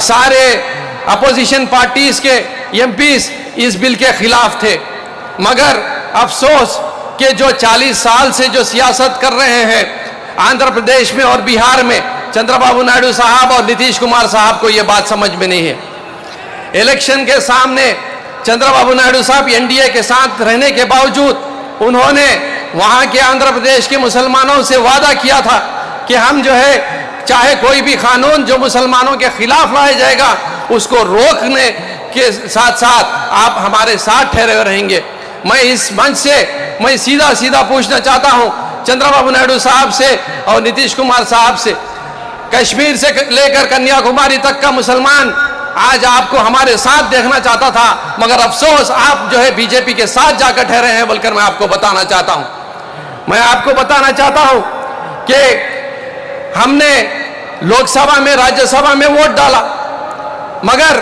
सारे opposition parties के MPs इस बिल के खिलाफ थे। मगर अफसोस कि जो 40 साल से जो सियासत कर रहे हैं आंध्र प्रदेश में और बिहार में, चंद्रबाबू नायडू साहब और नीतीश कुमार साहब को ये बात समझ में नहीं है। इलेक्शन के सामने चंद्रबाबू नायडू साहब एनडीए के साथ रहने के बावजूद उन्होंने वहाँ के आंध्र प्रदेश के मुसलमानों से वादा किया था कि हम जो है चाहे कोई भी कानून जो मुसलमानों के खिलाफ लाया जाएगा उसको रोकने के साथ साथ आप हमारे साथ ठहरे रहेंगे। मैं इस मंच से मैं सीधा सीधा पूछना चाहता हूँ चंद्रबाबू नायडू साहब से और नीतीश कुमार साहब से, कश्मीर से लेकर कन्याकुमारी तक का मुसलमान आज आपको हमारे साथ देखना चाहता था, मगर अफसोस आप जो है बीजेपी के साथ जाकर ठहरे हैं बोलकर मैं आपको बताना चाहता हूं। मैं आपको बताना चाहता हूं कि हमने लोकसभा में राज्यसभा में वोट डाला, मगर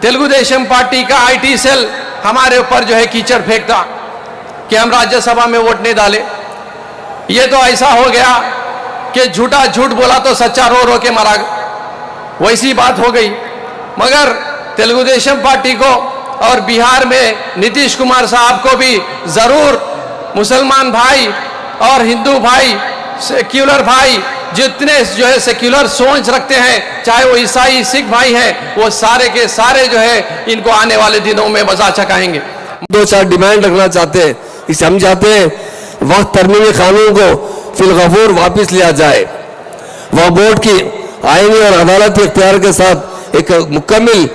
तेलुगु देशम पार्टी का आईटी सेल हमारे ऊपर जो है कीचड़ फेंकता कि हम राज्यसभा में वोट नहीं डाले। ये तो ऐसा हो गया कि झूठा झूठ बोला तो सच्चा रो रो के मरा, वैसी बात हो गई। मगर तेलुगु देशम पार्टी को और बिहार में नीतीश कुमार साहब को भी जरूर मुसलमान भाई और हिंदू भाई, सेक्युलर भाई, जितने जो है सेक्युलर सोच रखते हैं, चाहे वो ईसाई सिख भाई हैं, वो सारे के सारे जो है इनको आने वाले दिनों में बचा चकाएंगे। 2-4 डिमांड रखना चाहते हैं। इसे हम चाहते हैं वक्त तरमीमी कानून को फिलगफूर वापस लिया जाए, वह बोर्ड की आईनी और अदालती इख्तियार के साथ एक मुकम्मल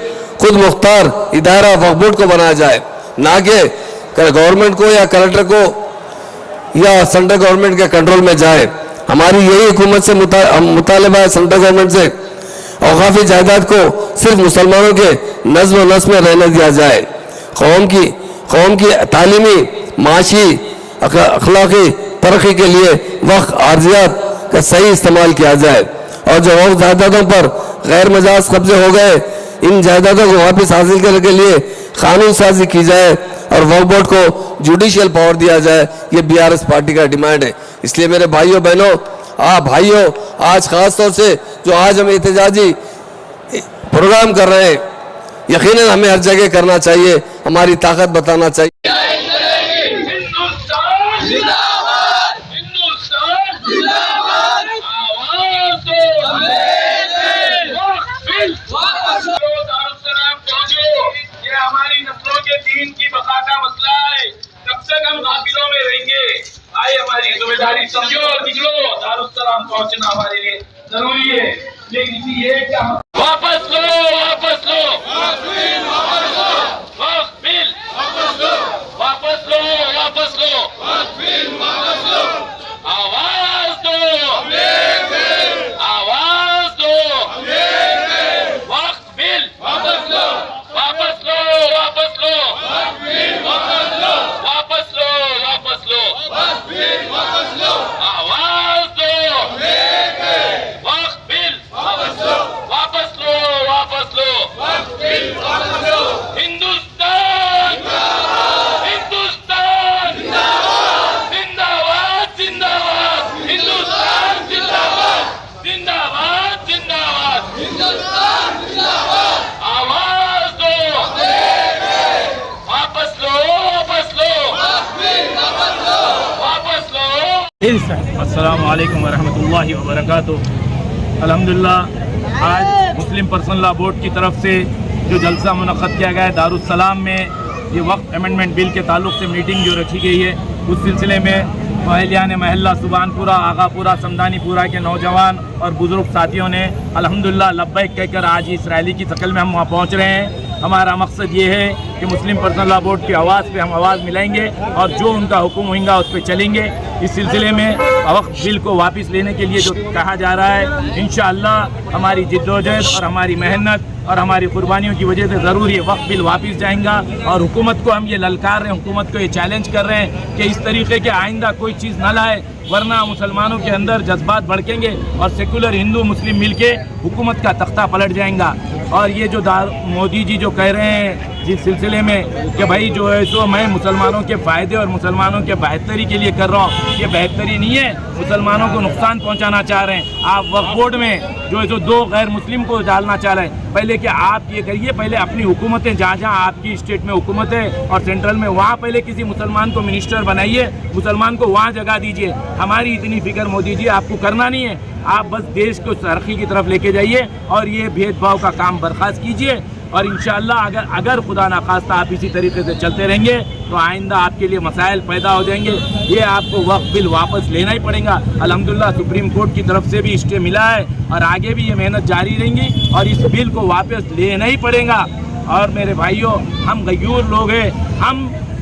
खुद मुख्तार इदारा वक्फ बोर्ड को बनाया जाए, ना कि गवर्नमेंट को या कलेक्टर को या सेंट्रल गवर्नमेंट के कंट्रोल में जाए। हमारी यही हुकूमत से मुतालिबा है सेंट्रल गवर्नमेंट से, औकाफी जायदाद को सिर्फ मुसलमानों के नज़्म व नस्म में रहने दिया जाए। कौम की तालीमी, माशी, अखलाकी तरक्की के लिए वक्त आर्जियात का सही इस्तेमाल किया जाए, और जो वक्फ जायदादों पर गैर मजाज कब्जे हो गए, इन जायदादों को वापस हासिल करने के लिए कानून साजी की जाए और वक्फ बोर्ड को जुडिशियल पावर दिया जाए। ये बीआरएस पार्टी का डिमांड है। इसलिए मेरे भाइयों बहनों, भाइयों, आज खास तौर से जो आज हम एहतजाजी प्रोग्राम कर रहे हैं, यकीनन हमें हर जगह करना चाहिए, हमारी ताकत बताना चाहिए। जिम्मेदारी समझो और निकलो, दारुस्सलाम पहुंचना हमारे लिए जरूरी है। लेकिन ये क्या वापस लो, वापस लो, वक्फ बिल वापस लो, वक्फ बिल वापस लो, वापस लो, वापस लो, वक्फ बिल वापस लो, आवाज दो, आवाज दो, वक्फ बिल वापस लो, वापस लो, वापस लो, वक्फ बिल वापस लो, वापस लो, वापस लो, वक्फ बिल वापस लो, आवाज दो, वक्फ बिल वापस लो, वापस लो, वापस लो, वक्फ बिल वापस लो। हिंदुस्तान हिंदुस्तान जिंदाबाद, जिंदाबाद, जिंदाबाद, हिंदुस्तान जिंदाबाद, जिंदाबाद, जिंदाबाद, हिंदुस्तान जिंदाबाद, आवाज दो, वापस लो, वापस लो, वक्फ बिल वापस लो, वापस लो। अस्सलाम वालेकुम वरहमतुल्लाहि वबरकातुहू। अल्हम्दुलिल्लाह आज मुस्लिम पर्सनल लॉ बोर्ड की तरफ से जो जलसा मुनक़्क़द किया गया है दारुस्सलाम में, ये वक्फ अमेंडमेंट बिल के ताल्लुक़ से मीटिंग जो रखी गई है, उस सिलसिले में महलियान महल्ला सुबानपुरा, आगापुरा, समदानीपुरा के नौजवान और बुज़ुर्ग साथियों ने अल्हम्दुलिल्लाह लब्बैक कहकर आज इस रैली की शक्ल में हम वहाँ पहुँच रहे हैं। हमारा मकसद ये है कि मुस्लिम पर्सनल लॉ बोर्ड की आवाज़ पे हम आवाज़ मिलाएंगे और जो उनका हुक्म होगा उस पर चलेंगे। इस सिलसिले में वक्फ बिल को वापस लेने के लिए जो कहा जा रहा है, इंशाअल्लाह हमारी जिद्दोजहद और हमारी मेहनत और हमारी कुर्बानियों की वजह से ज़रूर ये वक्फ बिल वापस जाएगा। और हुकूमत को हम ये ललकार रहे हैं, हुकूमत को ये चैलेंज कर रहे हैं कि इस तरीके के आइंदा कोई चीज़ न लाए, वरना मुसलमानों के अंदर जज्बात भड़केंगे और सेकुलर हिंदू मुस्लिम मिलके हुकूमत का तख्ता पलट जाएगा। और ये जो मोदी जी जो कह रहे हैं जिस सिलसिले में कि भाई जो है सो मैं मुसलमानों के फ़ायदे और मुसलमानों के बेहतरी के लिए कर रहा हूँ, ये बेहतरी नहीं है, मुसलमानों को नुकसान पहुँचाना चाह रहे हैं। आप वक्फ बोर्ड में जो है सो 2 गैर मुस्लिम को डालना चाह रहे हैं। पहले कि आप ये करिए, पहले अपनी हुकूमतें जहाँ जहाँ आपकी स्टेट में हुकूमत है और सेंट्रल में, वहाँ पहले किसी मुसलमान को मिनिस्टर बनाइए, मुसलमान को वहाँ जगह दीजिए। हमारी इतनी फिक्र मोदी जी आपको करना नहीं है, आप बस देश को तरक्की की तरफ लेके जाइए और ये भेदभाव का काम बर्खास्त कीजिए। और इंशाअल्लाह अगर खुदा ना खास्ता आप इसी तरीके से चलते रहेंगे तो आइंदा आपके लिए मसाइल पैदा हो जाएंगे। ये आपको वक्फ बिल वापस लेना ही पड़ेगा। अल्हम्दुलिल्लाह सुप्रीम कोर्ट की तरफ से भी स्टे मिला है और आगे भी ये मेहनत जारी रहेंगी और इस बिल को वापस लेना ही पड़ेगा। और मेरे भाइयों, हम गयूर लोग हैं, हम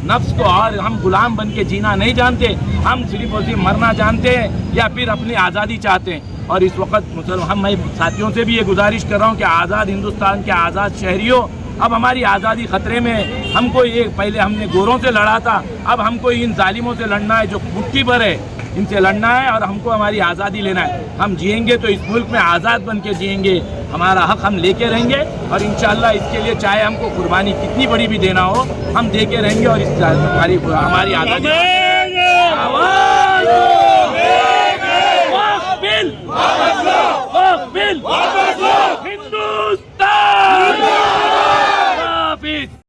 नफ्स को और हम गुलाम बन के जीना नहीं जानते, हम सिर्फ और सिर्फ मरना जानते हैं या फिर अपनी आज़ादी चाहते हैं। और इस वक्त मैं साथियों से भी ये गुजारिश कर रहा हूँ कि आज़ाद हिंदुस्तान के आज़ाद शहरियों, अब हमारी आज़ादी ख़तरे में है। हमको ये पहले हमने गोरों से लड़ा था, अब हमको इन जालिमों से लड़ना है जो मुट्ठी भर है, इनसे लड़ना है और हमको हमारी आज़ादी लेना है। हम जिएंगे तो इस मुल्क में आज़ाद बन के जिएंगे, हमारा हक हम लेके रहेंगे और इंशाअल्लाह इसके लिए चाहे हमको कुर्बानी कितनी बड़ी भी देना हो, हम दे के रहेंगे और इस हमारी आज़ादी